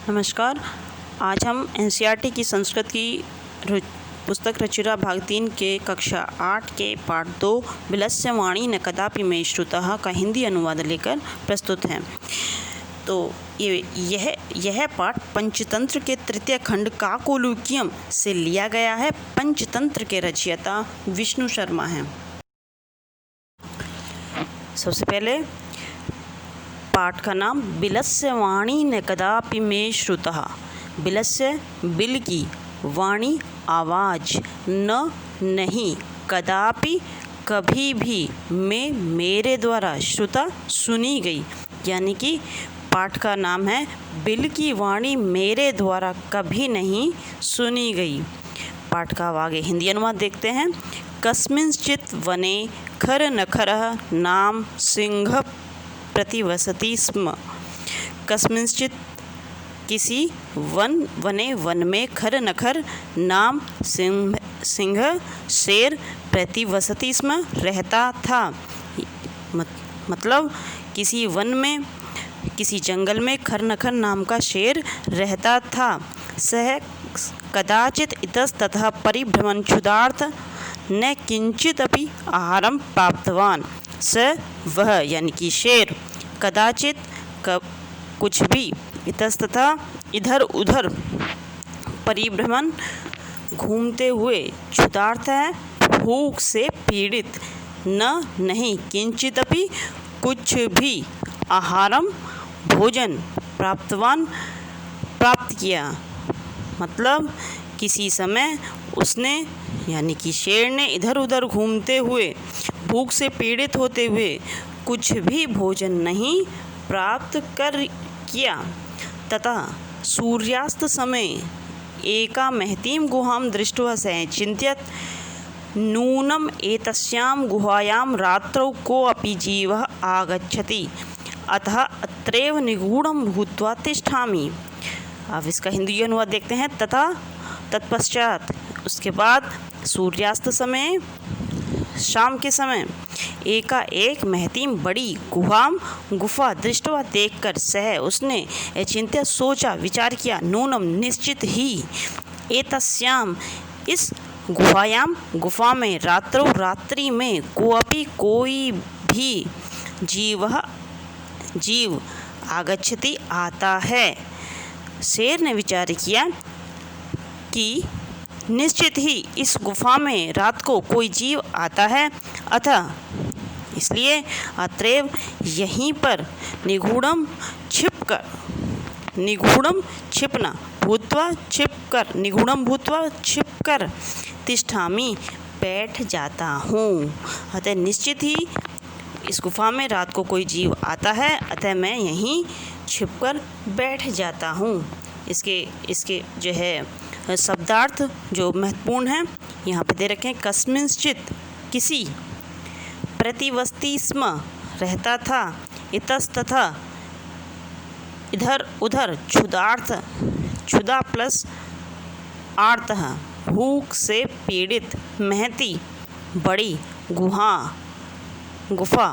नमस्कार। आज हम एनसीईआरटी की संस्कृत की पुस्तक रचिरा भाग 3 के कक्षा 8 के पाठ 2 विलस्य वाणी न कदापि मे श्रुतः का हिंदी अनुवाद लेकर प्रस्तुत हैं। तो यह पाठ पंचतंत्र के तृतीय खंड काकोलूक्यम से लिया गया है। पंचतंत्र के रचयिता विष्णु शर्मा हैं। सबसे पहले पाठ का नाम बिलस्य वाणी न कदापि मे श्रुतः। बिलस्य बिल की, वाणी आवाज़, न नहीं, कदापि कभी भी, में मेरे द्वारा, श्रुता सुनी गई। यानी कि पाठ का नाम है बिल की वाणी मेरे द्वारा कभी नहीं सुनी गई। पाठ का आगे हिंदी अनुवाद देखते हैं। कस्मिंश्चित् वने खर नखरः नाम सिंह प्रतिवसति स्म। कस्मिंश्चित् किसी वन में खर नखर नाम सिंह शेर प्रतिवसति स्म रहता था। मतलब किसी वन में, किसी जंगल में खर नखर नाम का शेर रहता था। सह कदाचित् इतस्ततः परिभ्रमन् क्षुधार्थ न किंचित अपि आहारं प्राप्तवान। स वह यानी कि शेर, कदाचित कुछ भी, इतस्ततः इधर उधर, परिभ्रमण घूमते हुए, क्षुधार्थ है भूख से पीड़ित, न नहीं, किंचित अपि कुछ भी, आहारम भोजन, प्राप्तवान प्राप्त किया। मतलब किसी समय उसने यानी कि शेर ने इधर उधर घूमते हुए, भूख से पीड़ित होते हुए कुछ भी भोजन नहीं प्राप्त कर किया। तथा सूर्यास्त समय एका महतीं गुहां दृष्ट्वा सः चिन्तयत् नूनम् एतस्यां गुहायां रात्रौ कोऽपि जीवः आगच्छति, अतः अत्रैव निगूढं भूत्वा तिष्ठामि। अब इसका हिंदी अनुवाद देखते हैं। तथा तत्पश्चात, उसके बाद सूर्यास्त समय, शाम के समय, एक महतीम बड़ी गुफा दृष्टवा देखकर सह उसने चिंत्य सोचा, विचार किया, नूनम निश्चित ही, एतस्याम इस गुफा में, रात्रि में, कोई भी जीव आगच्छति आता है। शेर ने विचार किया कि निश्चित ही इस गुफा में रात को कोई जीव आता है, अतः इसलिए अत्रैव यहीं पर निगूढ़म छिपना, भूत्वा छिपकर, निगूढ़म भूत्वा छिपकर, तिष्ठामि बैठ जाता हूँ। अतः निश्चित ही इस गुफा में रात को कोई जीव आता है, अतः मैं यहीं छिपकर बैठ जाता हूँ। इसके जो है शब्दार्थ जो महत्वपूर्ण हैं यहाँ पे दे रखे हैं। कस्मिंश्चित् किसी, प्रतिवसति स्म रहता था, इतस्ततः इधर उधर, क्षुधार्थ, क्षुधा प्लस आर्त, भूख से पीड़ित, महती बड़ी गुफा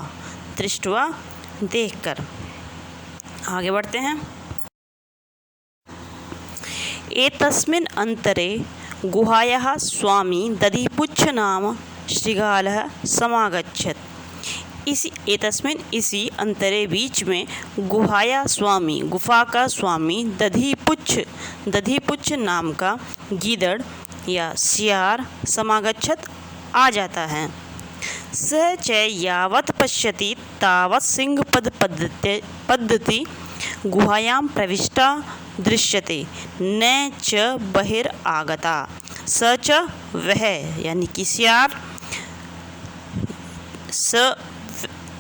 दृष्टवा देखकर। आगे बढ़ते हैं। एतस्मिन् अंतरे गुहायाः स्वामी दधिपुच्छ नाम शृगालः समागच्छत्। इसी अंतरे बीच में गुहाया स्वामी, गुफा का स्वामी, दधिपुच्छ नाम का गीदड़ या सियार, समागच्छत् आ जाता है। स च यावत् पश्यति तावत् सिंहपद पद्धति गुहायां प्रविष्टा दृश्यते, न च बहिरागता। स च वह यानी कि सियार, स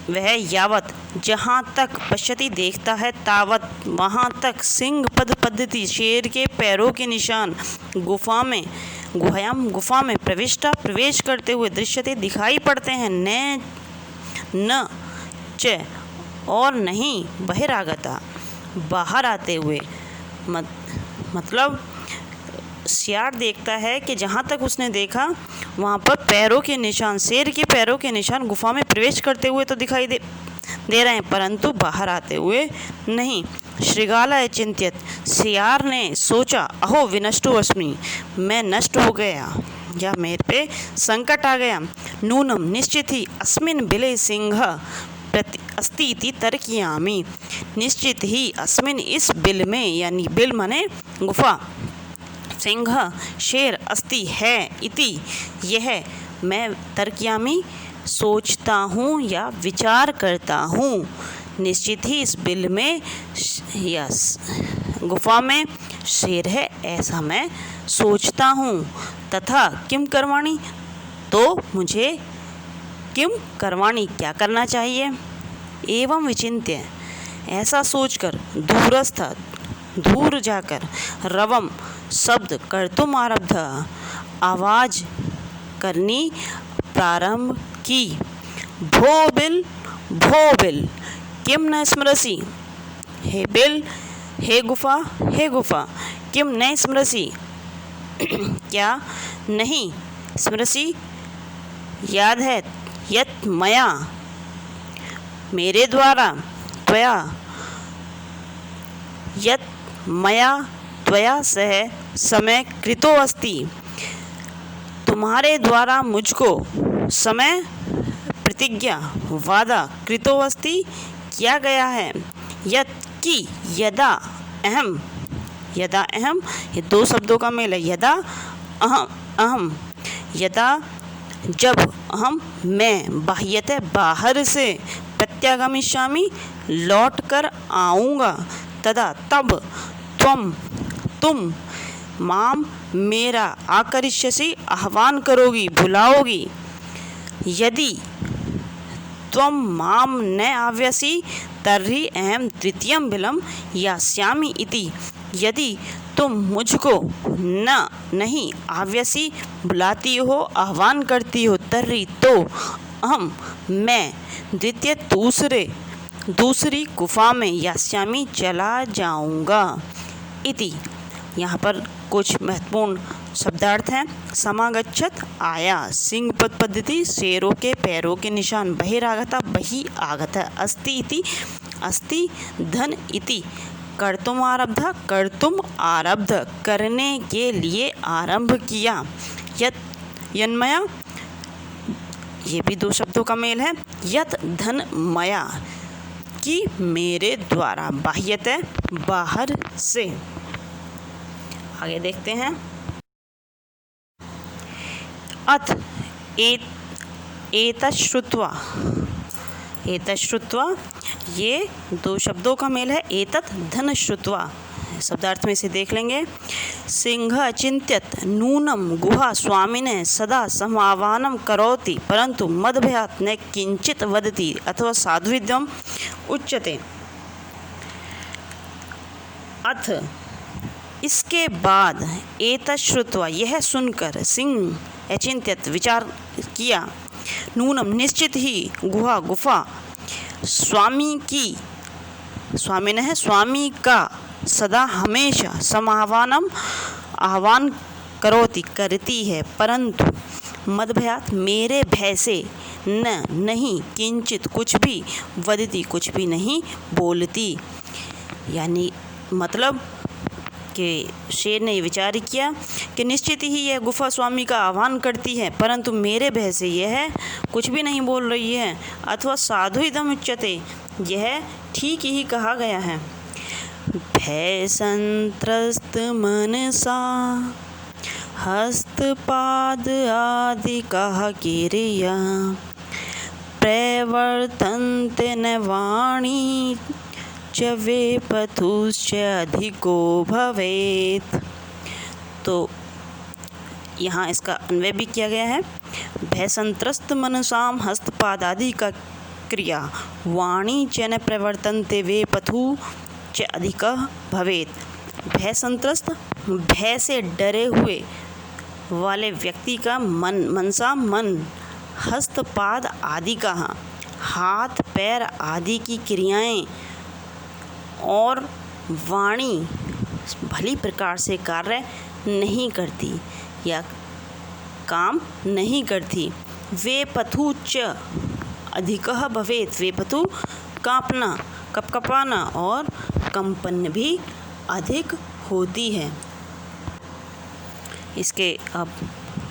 वह यावत जहाँ तक, पश्यति देखता है, तावत वहाँ तक, सिंह पद पद्धति शेर के पैरों के निशान, गुफा में प्रवेश करते हुए, दृश्यते दिखाई पड़ते हैं, न च और नहीं, बहिरागता बाहर आते हुए। मतलब सियार देखता है कि जहाँ तक उसने देखा वहाँ पर पैरों के निशान, शेर के पैरों के निशान गुफा में प्रवेश करते हुए तो दिखाई दे रहे हैं, परंतु बाहर आते हुए नहीं। शृगालः चिंत्यत, सियार ने सोचा, अहो विनष्टो अस्मि, मैं नष्ट हो गया या मेरे पे संकट आ गया। नूनम निश्चित ही अस्मिन् बिले सिंह अस्ति इति तर्कयामि, निश्चित ही अस्मिन् इस बिल में, यानी बिल माने गुफा, सिंह शेर, अस्ति है, इति यह, मैं तर्कयामि सोचता हूँ या विचार करता हूँ, निश्चित ही इस बिल में या गुफा में शेर है ऐसा मैं सोचता हूँ। तथा किम करवाणी, तो मुझे किम करवाणी क्या करना चाहिए। एवं विचिन्त्य, ऐसा सोचकर, दूरस्थ दूर जाकर, रवम शब्द कर्तुम आरब्ध, आवाज़ करनी प्रारंभ की। भो बिल किम न स्मरसि, हे बिल, हे गुफा, किम न स्मरसि, क्या नहीं स्मरसि याद है, यत मया मेरे द्वारा, त्वया यत मया त्वया सह समय कृतो अस्ति, तुम्हारे द्वारा मुझको समय प्रतिज्ञा वादा कृतो अस्ति किया गया है। यत की, यदा अहम, ये दो शब्दों का मेल है, यदा अहम, यदा जब, अहम मैं, बाह्यतः बाहर से, प्रत्यागमिष्यामि लौट कर आऊँगा, तदा तब, तुम माम मेरा आकरिष्यसि आह्वान करोगी, बुलाओगी। यदि त्वं माम न आव्यसि तर्हि अहम द्वितीयं बिलं यास्यामि इति, यदि तुम मुझको नहीं आव्यसी बुलाती हो, आह्वान करती हो, तर्हि तो अहम मैं द्वितीय दूसरी गुफा में यास्यामि चला जाऊंगा इति। यहाँ पर कुछ महत्वपूर्ण शब्दार्थ हैं। समागच्छत आया, सिंह पद पद्धति, शेरों के पैरों के निशान, बहिरागता बहि आगता, अस्ति इति अस्ति, धन इति, कर्तुम आरब्ध करने के लिए आरंभ किया, यत यन्मया, ये भी दो शब्दों का मेल है, यत धन मया कि मेरे द्वारा, बाह्यतः बाहर से। आगे देखते हैं। अथ एतश्रुत्वा, ये दो शब्दों का मेल है, एतत् धन श्रुत्वा, शब्दार्थ में से देख लेंगे। सिंह अचिंत्यत नूनम गुहा स्वामिने सदा समावानम करोति, परंतु मदभयात् न किंचित वदति अथवा साधुविद्यम उच्यते। अथ इसके बाद, एतश्रुत्वा यह सुनकर, सिंह अचिंत्यत विचार किया, नूनम निश्चित ही, गुफा स्वामी की, स्वामी ने स्वामी का, सदा हमेशा, समावानम आह्वान करोति करती है, परंतु मदभयात मेरे भय से, नहीं किंचित कुछ भी, वदति कुछ भी नहीं बोलती। यानी मतलब कि शेर ने विचार किया कि निश्चित ही यह गुफा स्वामी का आह्वान करती है, परंतु मेरे भय से यह कुछ भी नहीं बोल रही है, अथवा साधु इदम उच्यते, यह ठीक ही कहा गया है। भय संत्रस्त मनसा हस्तपाद आदि कहा किरिया, प्रवर्तन्ते न वाणी च वे पथुश्च अधिको भवेत्। तो यहाँ इसका अन्वय भी किया गया है। भय संत्रस्त मनसाम हस्तपाद आदि का क्रिया, वाणी च न प्रवर्तन्ते वे पथु च अधिक भवेत्। भय संत्रस्त, भय से डरे हुए वाले व्यक्ति का मनसा मन, हस्तपाद आदि का, हाथ पैर आदि की क्रियाएं और वाणी भली प्रकार से कार्य नहीं करती या काम नहीं करती। वे पथु च अधिकः भवेत्, वे पथु कांपना, कपकपाना और कंपन भी अधिक होती है। इसके अब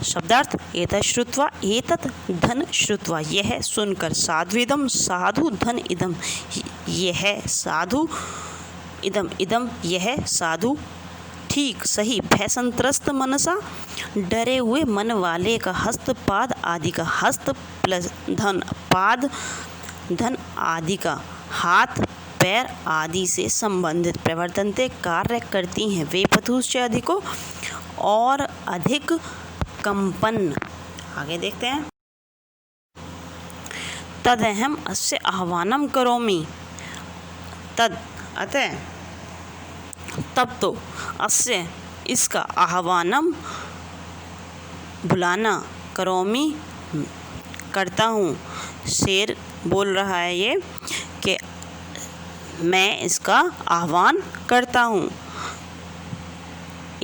शब्दार्थ, एतत् श्रुत्वा, एतत् धन श्रुत्वा, यह सुनकर, साध्विदम, साधु, धन इदम, यह साधु, इदम, इदम, यह साधु, ठीक, सही, भयसंत्रस्त मनसा, डरे हुए मन वाले का, हस्त पाद आदि का, हस्त प्लस धन, पाद धन आदि का, हाथ पैर आदि से संबंधित, प्रवर्तनते कार्य करती हैं, वे पथुश्च अधिको, और अधिक कंपन। आगे देखते हैं। तदहम अस्य आह्वानं करोमि, तद अतः, तब तो, अस्य इसका, आह्वानम बुलाना, करोमि करता हूँ, शेर बोल रहा है ये कि मैं इसका आह्वान करता हूँ।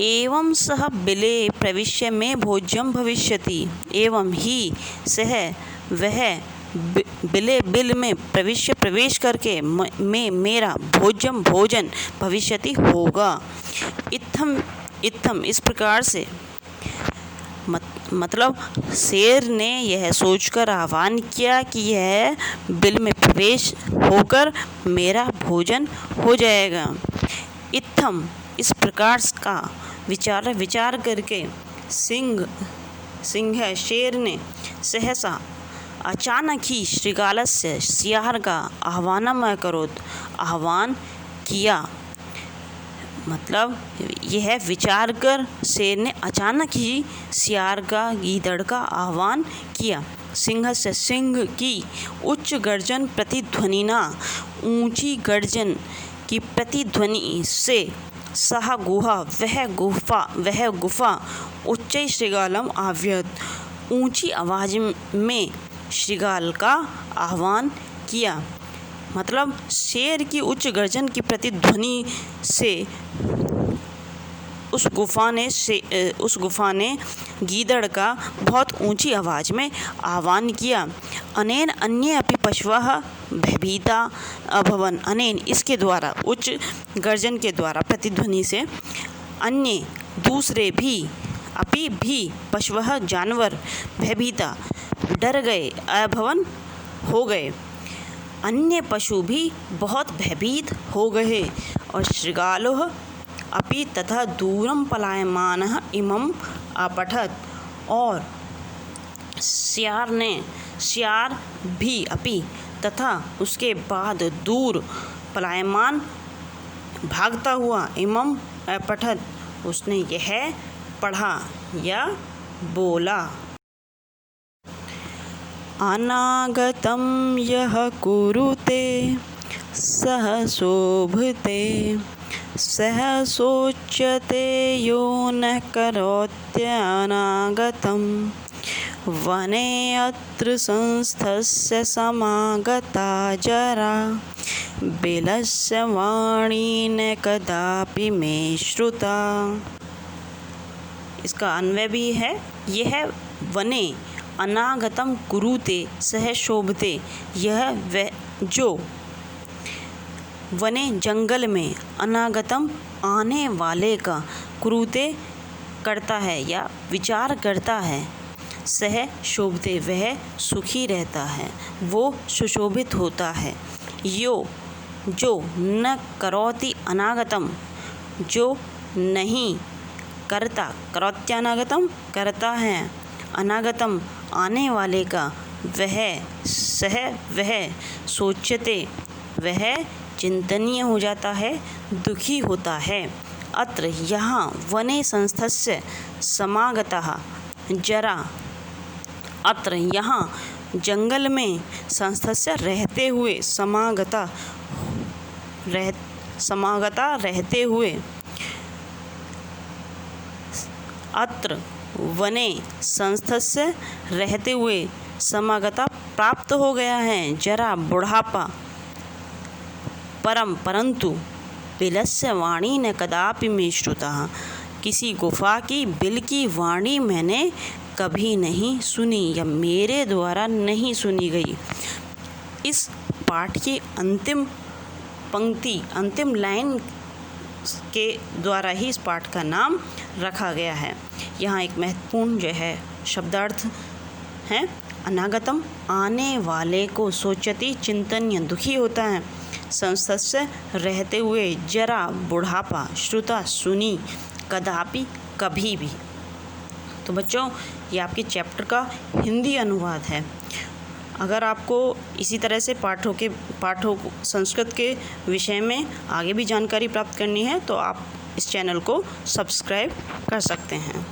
एवं सह बिले प्रविश्य में भोज्यम भविष्यति, एवं ही सह वह बिले बिल में प्रवेश करके में मेरा भोज्यम भोजन भविष्यति होगा। इत्थम इस प्रकार से, मतलब शेर ने यह सोचकर आह्वान किया कि यह बिल में प्रवेश होकर मेरा भोजन हो जाएगा। इत्थम इस प्रकार का विचार करके सिंह शेर ने सहसा अचानक ही श्रृगालस्य सियार का आह्वानम अकरोत्, आह्वान किया। मतलब यह विचार कर शेर ने अचानक ही सियार का, गीदड़ का आह्वान किया। सिंह से, सिंह की उच्च गर्जन प्रतिध्वनिना, ऊंची गर्जन की प्रतिध्वनि से, सह गुहा वह गुफा उच्च श्रृगालम आव्यत, ऊंची आवाज में श्रृगाल का आह्वान किया। मतलब शेर की उच्च गर्जन की प्रतिध्वनि से उस गुफा ने गीदड़ का बहुत ऊंची आवाज़ में आह्वान किया। अनेन अन्ये अपि पशवः भयभीता अभवन, अनेन इसके द्वारा, उच्च गर्जन के द्वारा, प्रतिध्वनि से, अन्य दूसरे भी, अपि भी, पशवः जानवर, भयभीता डर गए, अभवन हो गए, अन्य पशु भी बहुत भयभीत हो गए। और श्रृगालोः अपि तथा दूरम पलायमानः इमं अपठत्, और सियार भी, अपि तथा उसके बाद, दूर, पलायमान भागता हुआ, इमं अपठत् उसने यह पढ़ा या बोला। अनागतं यः कुरुते सह शोभते, सह शोच्यते यो न करोत्यनागतं, वने अत्र संस्थस्य समागता जरा, बिलस्य वाणी न कदापि मे श्रुता। इसका अन्वय भी है। यह वने अनागतम कुरुते सह शोभते, यह वह जो वने जंगल में, अनागतम आने वाले का, कुरुते करता है या विचार करता है, सह शोभते वह सुखी रहता है, वो सुशोभित होता है। यो जो न करोति अनागतम, जो नहीं करता, करोत्यानागतम करता है, अनागतम आने वाले का, वह सोच्यते वह चिंतनीय हो जाता है, दुखी होता है। अत्र यहाँ वने संस्थस्य समागतः जरा, अत्र यहाँ जंगल में संस्थस्य रहते हुए, समागता रहते हुए, अत्र वने संस्थस्य रहते हुए, समागता प्राप्त हो गया है, जरा बुढ़ापा, परंतु बिलस्य वाणी न कदापि मे श्रुता, किसी गुफा की बिल की वाणी मैंने कभी नहीं सुनी या मेरे द्वारा नहीं सुनी गई। इस पाठ की अंतिम पंक्ति अंतिम लाइन के द्वारा ही इस पाठ का नाम रखा गया है। यहाँ एक महत्वपूर्ण जो है शब्दार्थ है, अनागतम आने वाले को सोचती चिंतन्य दुखी होता है, संसस्य रहते हुए जरा बुढ़ापा श्रुता सुनी कदापि कभी भी। तो बच्चों ये आपके चैप्टर का हिंदी अनुवाद है। अगर आपको इसी तरह से पाठों संस्कृत के विषय में आगे भी जानकारी प्राप्त करनी है तो आप इस चैनल को सब्सक्राइब कर सकते हैं।